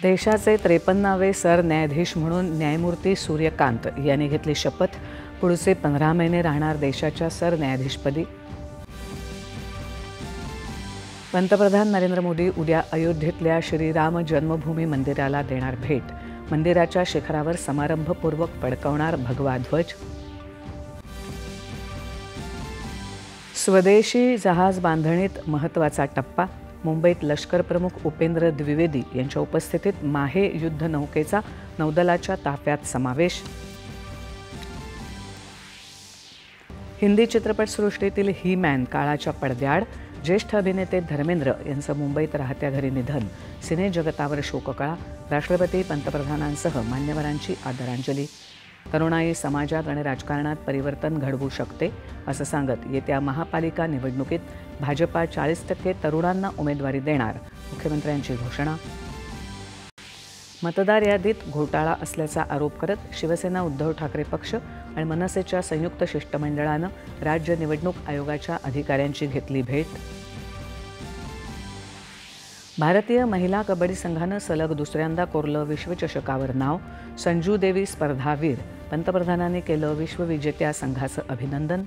देशाचे 53वे सरन्यायाधीश म्हणून न्यायमूर्ती सूर्यकांत यांनी घेतली शपथ। पुढचे 15 महिने राहणार देशाच्या सरन्यायाधीशपदी। पंतप्रधान नरेंद्र मोदी उद्या अयोध्येतल्या श्रीराम जन्मभूमी मंदिराला देणार भेट। मंदिराच्या शिखरावर समारंभपूर्वक फडकवणार भगवा ध्वज। स्वदेशी जहाज बांधणीत महत्त्वाचा टप्पा। मुंबईत लष्कर प्रमुख उपेंद्र द्विवेदी यांच्या उपस्थितीत माहे युद्धनौकेचा नौदलाच्या ताफ्यात समावेश। हिंदी चित्रपटसृष्टीतील ही मॅन काळाच्या पडद्याआड। ज्येष्ठ अभिनेते धर्मेंद्र यांचं मुंबईत राहत्या घरी निधन। सिने जगतावर शोककळा। राष्ट्रपती, पंतप्रधानांसह मान्यवरांची आदरांजली। तरुणाई समाजात आणि राजकारणात परिवर्तन घडवू शकते असं सांगत येत्या महापालिका निवडणुकीत भाजपा 40% तरुणांना उमेदवारी देणार, मुख्यमंत्र्यांची घोषणा। मतदार यादीत घोटाळा असल्याचा आरोप करत शिवसेना, उद्धव ठाकरे पक्ष आणि मनसेच्या संयुक्त शिष्टमंडळानं राज्य निवडणूक आयोगाच्या अधिकाऱ्यांची घेतली भेट। भारतीय महिला कबड्डी संघानं सलग दुसऱ्यांदा कोरलं विश्वचषकावर नाव। संजू देवी स्पर्धावीर। पंतप्रधानांनी केलं विश्वविजेत्या संघाचं अभिनंदन।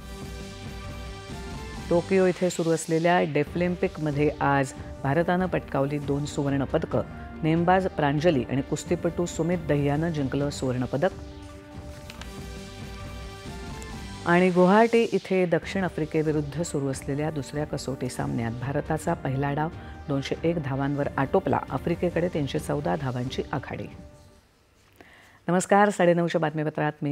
टोकियो इथे सुरू असलेल्या डेफलिम्पिकमध्ये आज भारतानं पटकावली 2 सुवर्णपदकं। नेमबाज प्रांजली आणि कुस्तीपटू सुमित दहियानं जिंकलं सुवर्णपदक। आणि गुवाहाटी इथे दक्षिण आफ्रिकेविरुद्ध सुरू असलेल्या दुसऱ्या कसोटी सामन्यात भारताचा पहिला डाव 201 धावांवर आटोपला। आफ्रिकेकडे 314 धावांची आघाडी। नमस्कार, 9:30च्या बातमीपत्रात मी